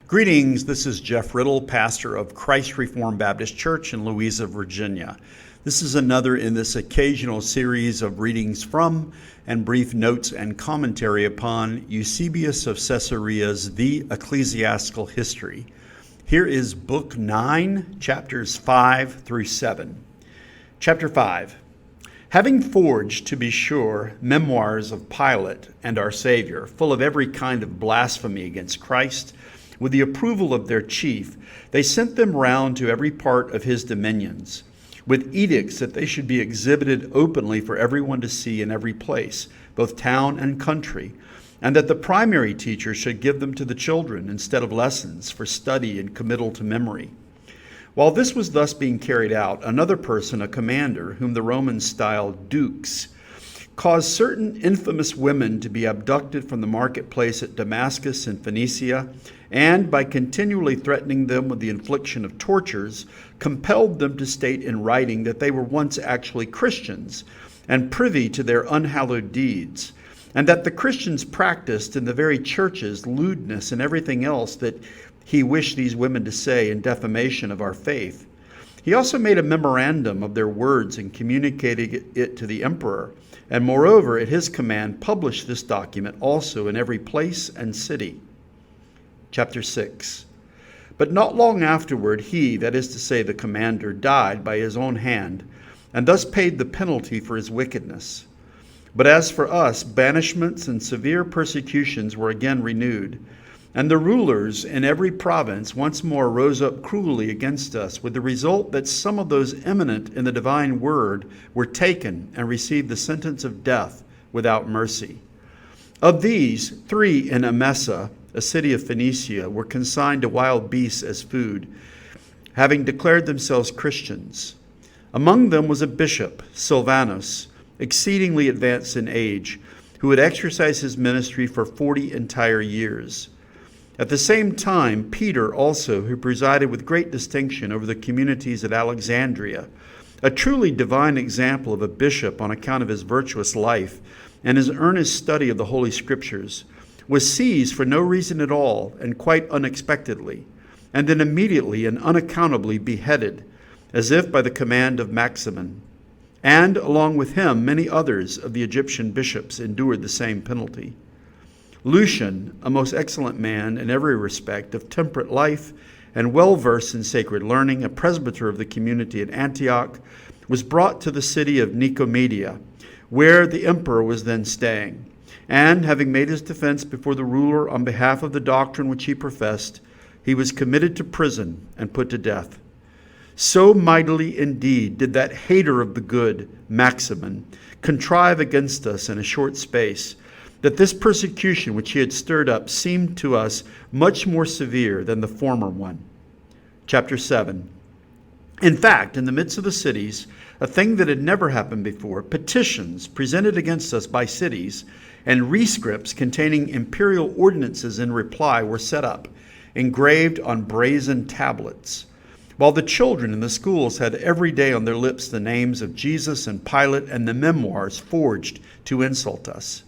Greetings, this is Jeff Riddle, pastor of Christ Reformed Baptist Church in Louisa, Virginia. This is another in this occasional series of readings from and brief notes and commentary upon Eusebius of Caesarea's The Ecclesiastical History. Here is Book 9, chapters 5 through 7. Chapter 5. Having forged, to be sure, Memoirs of Pilate and our Savior, full of every kind of blasphemy against Christ, with the approval of their chief, they sent them round to every part of his dominions, with edicts that they should be exhibited openly for everyone to see in every place, both town and country, and that the primary teacher should give them to the children instead of lessons for study and committal to memory. While this was thus being carried out, another person, a commander, whom the Romans styled dukes, caused certain infamous women to be abducted from the marketplace at Damascus in Phoenicia, and by continually threatening them with the infliction of tortures, compelled them to state in writing that they were once actually Christians and privy to their unhallowed deeds, and that the Christians practiced in the very churches lewdness and everything else that he wished these women to say in defamation of our faith. He also made a memorandum of their words and communicated it to the emperor, and moreover, at his command, published this document also in every place and city. Chapter 6. But not long afterward, he, that is to say the commander, died by his own hand, and thus paid the penalty for his wickedness. But as for us, banishments and severe persecutions were again renewed, and the rulers in every province once more rose up cruelly against us, with the result that some of those eminent in the divine word were taken and received the sentence of death without mercy. Of these, 3 in Emesa, a city of Phoenicia, were consigned to wild beasts as food, having declared themselves Christians. Among them was a bishop, Silvanus, exceedingly advanced in age, who had exercised his ministry for 40 entire years. At the same time, Peter also, who presided with great distinction over the communities at Alexandria, a truly divine example of a bishop on account of his virtuous life and his earnest study of the Holy Scriptures, was seized for no reason at all and quite unexpectedly, and then immediately and unaccountably beheaded, as if by the command of Maximin. And along with him, many others of the Egyptian bishops endured the same penalty. Lucian, a most excellent man in every respect, of temperate life and well versed in sacred learning, a presbyter of the community at Antioch, was brought to the city of Nicomedia, where the emperor was then staying. And having made his defense before the ruler on behalf of the doctrine which he professed, he was committed to prison and put to death. So mightily indeed did that hater of the good, Maximin, contrive against us in a short space, that this persecution which he had stirred up seemed to us much more severe than the former one. Chapter 7. In fact, in the midst of the cities, a thing that had never happened before, petitions presented against us by cities and rescripts containing imperial ordinances in reply were set up, engraved on brazen tablets, while the children in the schools had every day on their lips the names of Jesus and Pilate and the Memoirs forged to insult us.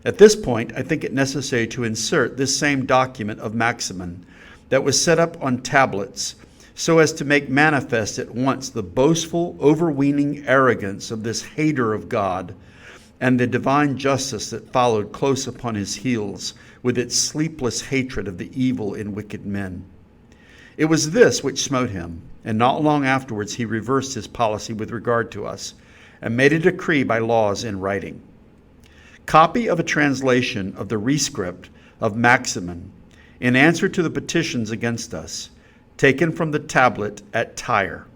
At this point, I think it necessary to insert this same document of Maximin that was set up on tablets so as to make manifest at once the boastful, overweening arrogance of this hater of God and the divine justice that followed close upon his heels with its sleepless hatred of the evil in wicked men. It was this which smote him, and not long afterwards he reversed his policy with regard to us and made a decree by laws in writing. Copy of a translation of the rescript of Maximin in answer to the petitions against us, taken from the tablet at Tyre.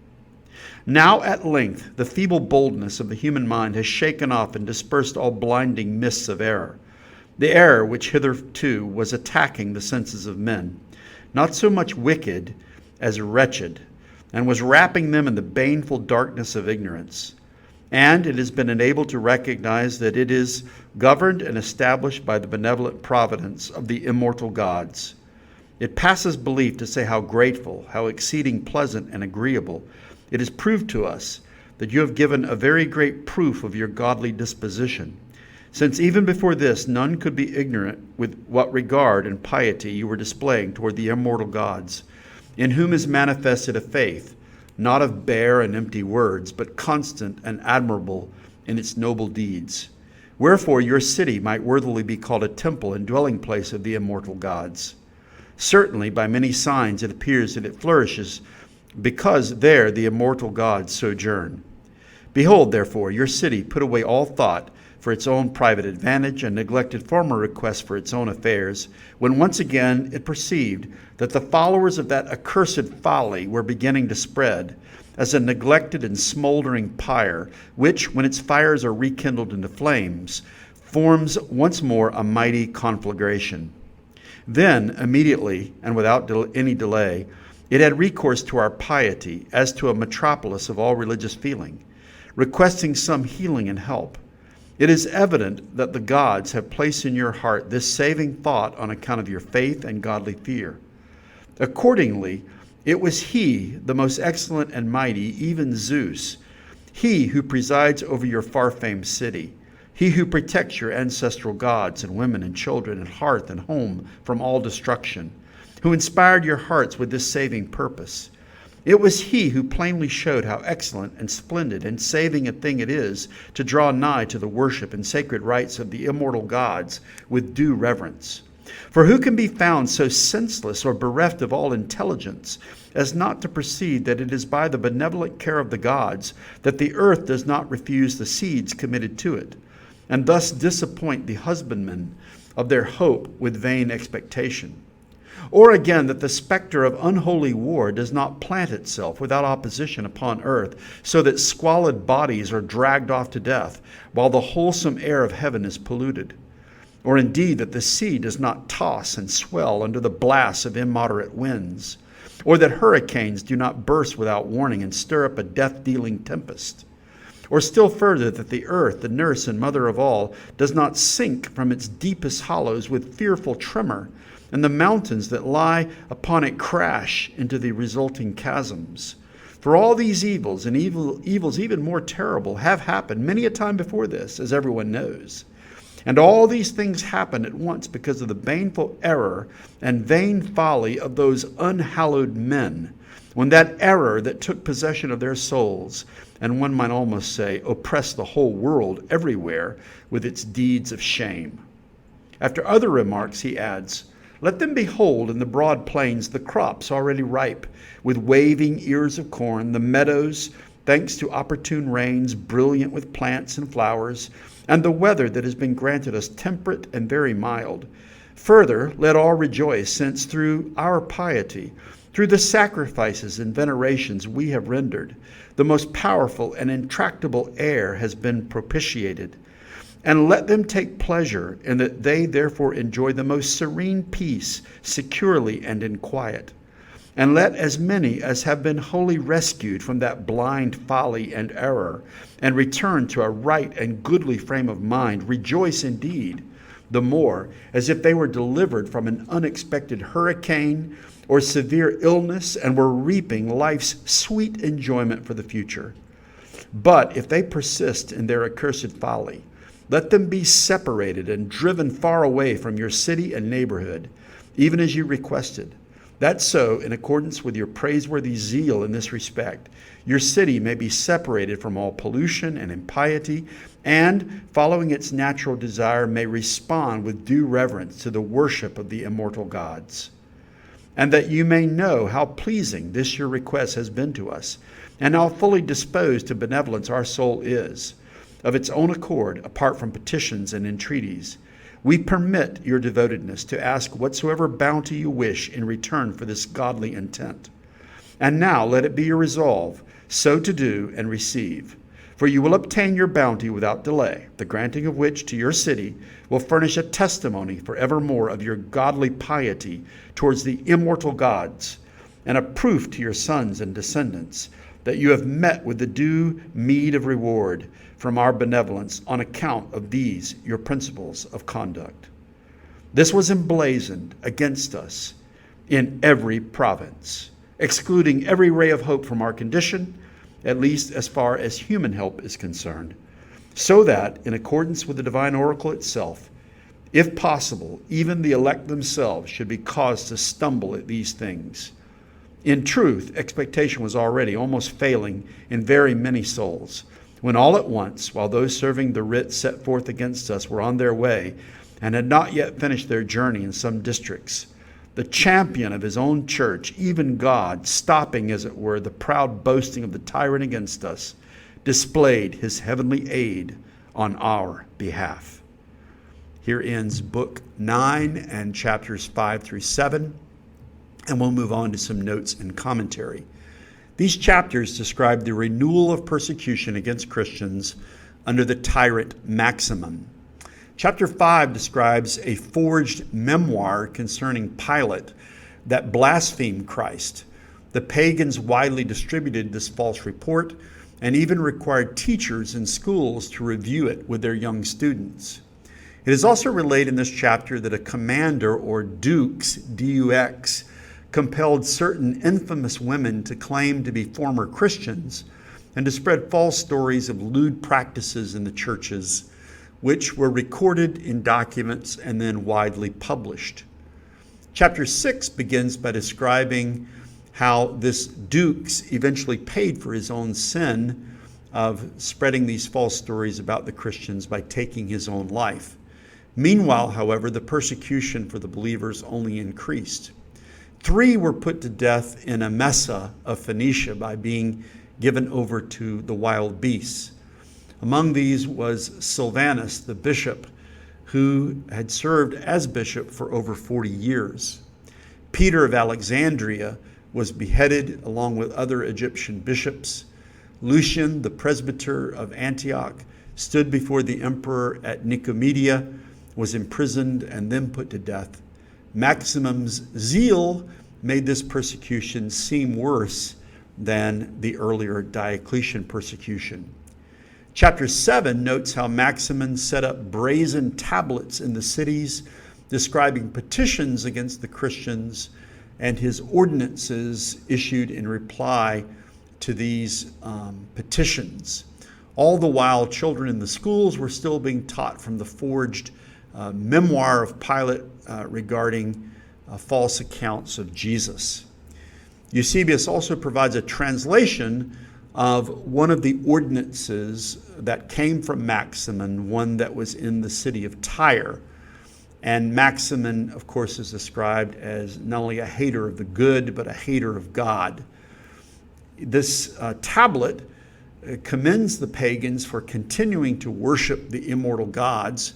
Now at length the feeble boldness of the human mind has shaken off and dispersed all blinding mists of error, the error which hitherto was attacking the senses of men, not so much wicked as wretched, and was wrapping them in the baneful darkness of ignorance. And it has been enabled to recognize that it is governed and established by the benevolent providence of the immortal gods. It passes belief to say how grateful, how exceeding pleasant and agreeable it is proved to us that you have given a very great proof of your godly disposition, since even before this none could be ignorant with what regard and piety you were displaying toward the immortal gods, in whom is manifested a faith, not of bare and empty words, but constant and admirable in its noble deeds. Wherefore your city might worthily be called a temple and dwelling place of the immortal gods. Certainly by many signs it appears that it flourishes, because there the immortal gods sojourn. Behold, therefore, your city put away all thought for its own private advantage, and neglected former requests for its own affairs, when once again it perceived that the followers of that accursed folly were beginning to spread, as a neglected and smoldering pyre, which, when its fires are rekindled into flames, forms once more a mighty conflagration. Then, immediately, and without any delay, it had recourse to our piety, as to a metropolis of all religious feeling, requesting some healing and help. It is evident that the gods have placed in your heart this saving thought on account of your faith and godly fear. Accordingly, it was he, the most excellent and mighty, even Zeus, he who presides over your far-famed city, he who protects your ancestral gods and women and children and hearth and home from all destruction, who inspired your hearts with this saving purpose. It was he who plainly showed how excellent and splendid and saving a thing it is to draw nigh to the worship and sacred rites of the immortal gods with due reverence. For who can be found so senseless or bereft of all intelligence as not to perceive that it is by the benevolent care of the gods that the earth does not refuse the seeds committed to it, and thus disappoint the husbandmen of their hope with vain expectation? Or again, that the specter of unholy war does not plant itself without opposition upon earth, so that squalid bodies are dragged off to death, while the wholesome air of heaven is polluted? Or indeed, that the sea does not toss and swell under the blasts of immoderate winds? Or that hurricanes do not burst without warning and stir up a death-dealing tempest? Or still further, that the earth, the nurse and mother of all, does not sink from its deepest hollows with fearful tremor, and the mountains that lie upon it crash into the resulting chasms? For all these evils, and evils even more terrible, have happened many a time before this, as everyone knows. And all these things happen at once because of the baneful error and vain folly of those unhallowed men, when that error that took possession of their souls, and one might almost say oppressed the whole world everywhere with its deeds of shame. After other remarks, he adds, let them behold in the broad plains the crops already ripe, with waving ears of corn, the meadows, thanks to opportune rains, brilliant with plants and flowers, and the weather that has been granted us temperate and very mild. Further, let all rejoice, since through our piety, through the sacrifices and venerations we have rendered, the most powerful and intractable air has been propitiated. And let them take pleasure in that they therefore enjoy the most serene peace, securely and in quiet. And let as many as have been wholly rescued from that blind folly and error, and return to a right and goodly frame of mind, rejoice indeed, the more as if they were delivered from an unexpected hurricane or severe illness, and were reaping life's sweet enjoyment for the future. But if they persist in their accursed folly, let them be separated and driven far away from your city and neighborhood, even as you requested, that so, in accordance with your praiseworthy zeal in this respect, your city may be separated from all pollution and impiety, and, following its natural desire, may respond with due reverence to the worship of the immortal gods. And that you may know how pleasing this your request has been to us, and how fully disposed to benevolence our soul is, of its own accord, apart from petitions and entreaties, we permit your devotedness to ask whatsoever bounty you wish in return for this godly intent. And now let it be your resolve so to do and receive. For you will obtain your bounty without delay, the granting of which to your city will furnish a testimony for evermore of your godly piety towards the immortal gods, and a proof to your sons and descendants that you have met with the due meed of reward from our benevolence on account of these your principles of conduct. This was emblazoned against us in every province, excluding every ray of hope from our condition, at least as far as human help is concerned. so that, in accordance with the divine oracle itself, if possible, even the elect themselves should be caused to stumble at these things. In truth, expectation was already almost failing in very many souls, when all at once, while those serving the writ set forth against us were on their way, and had not yet finished their journey in some districts, the champion of his own church, even God, stopping, as it were, the proud boasting of the tyrant against us, displayed his heavenly aid on our behalf. Here ends Book 9 and chapters 5 through 7, and we'll move on to some notes and commentary. These chapters describe the renewal of persecution against Christians under the tyrant Maximin. Chapter 5 describes a forged memoir concerning Pilate that blasphemed Christ. The pagans widely distributed this false report and even required teachers in schools to review it with their young students. It is also related in this chapter that a commander, or dux, D-U-X, compelled certain infamous women to claim to be former Christians and to spread false stories of lewd practices in the churches, which were recorded in documents and then widely published. Chapter 6 begins by describing how this dux eventually paid for his own sin of spreading these false stories about the Christians by taking his own life. Meanwhile, however, the persecution for the believers only increased. 3 were put to death in Emesa of Phoenicia by being given over to the wild beasts. Among these was Silvanus, the bishop, who had served as bishop for over 40 years. Peter of Alexandria was beheaded along with other Egyptian bishops. Lucian, the presbyter of Antioch, stood before the emperor at Nicomedia, was imprisoned and then put to death. Maximum's zeal made this persecution seem worse than the earlier Diocletian persecution. Chapter 7 notes how Maximin set up brazen tablets in the cities describing petitions against the Christians and his ordinances issued in reply to these petitions. All the while, children in the schools were still being taught from the forged memoir of Pilate regarding false accounts of Jesus. Eusebius also provides a translation of one of the ordinances that came from Maximin, one that was in the city of Tyre. And Maximin, of course, is described as not only a hater of the good, but a hater of God. This tablet commends the pagans for continuing to worship the immortal gods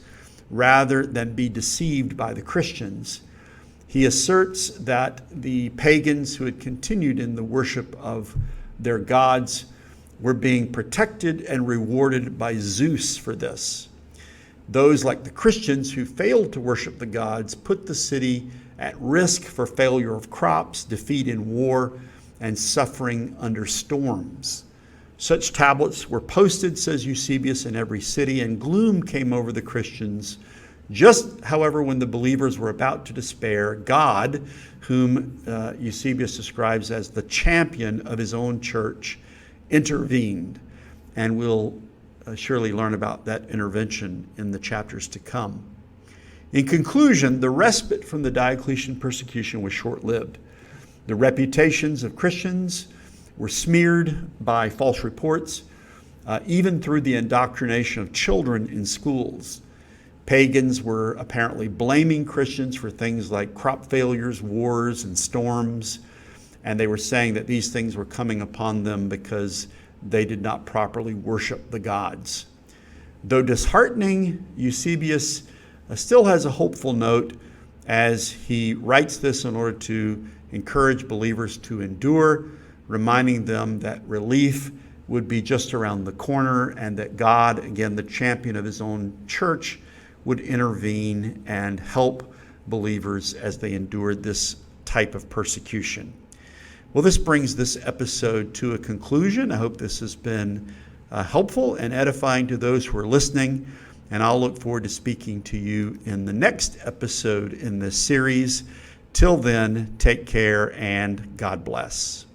rather than be deceived by the Christians. He asserts that the pagans who had continued in the worship of their gods were being protected and rewarded by Zeus for this. Those, like the Christians who failed to worship the gods, put the city at risk for failure of crops, defeat in war, and suffering under storms. Such tablets were posted, says Eusebius, in every city, and gloom came over the Christians. Just, however, when the believers were about to despair, God, whom Eusebius describes as the champion of his own church, intervened. And we'll surely learn about that intervention in the chapters to come. In conclusion, the respite from the Diocletian persecution was short-lived. The reputations of Christians were smeared by false reports, even through the indoctrination of children in schools. Pagans were apparently blaming Christians for things like crop failures, wars, and storms, and they were saying that these things were coming upon them because they did not properly worship the gods. Though disheartening, Eusebius still has a hopeful note as he writes this in order to encourage believers to endure, reminding them that relief would be just around the corner and that God, again, the champion of his own church, would intervene and help believers as they endured this type of persecution. Well, this brings this episode to a conclusion. I hope this has been helpful and edifying to those who are listening, and I'll look forward to speaking to you in the next episode in this series. Till then, take care and God bless.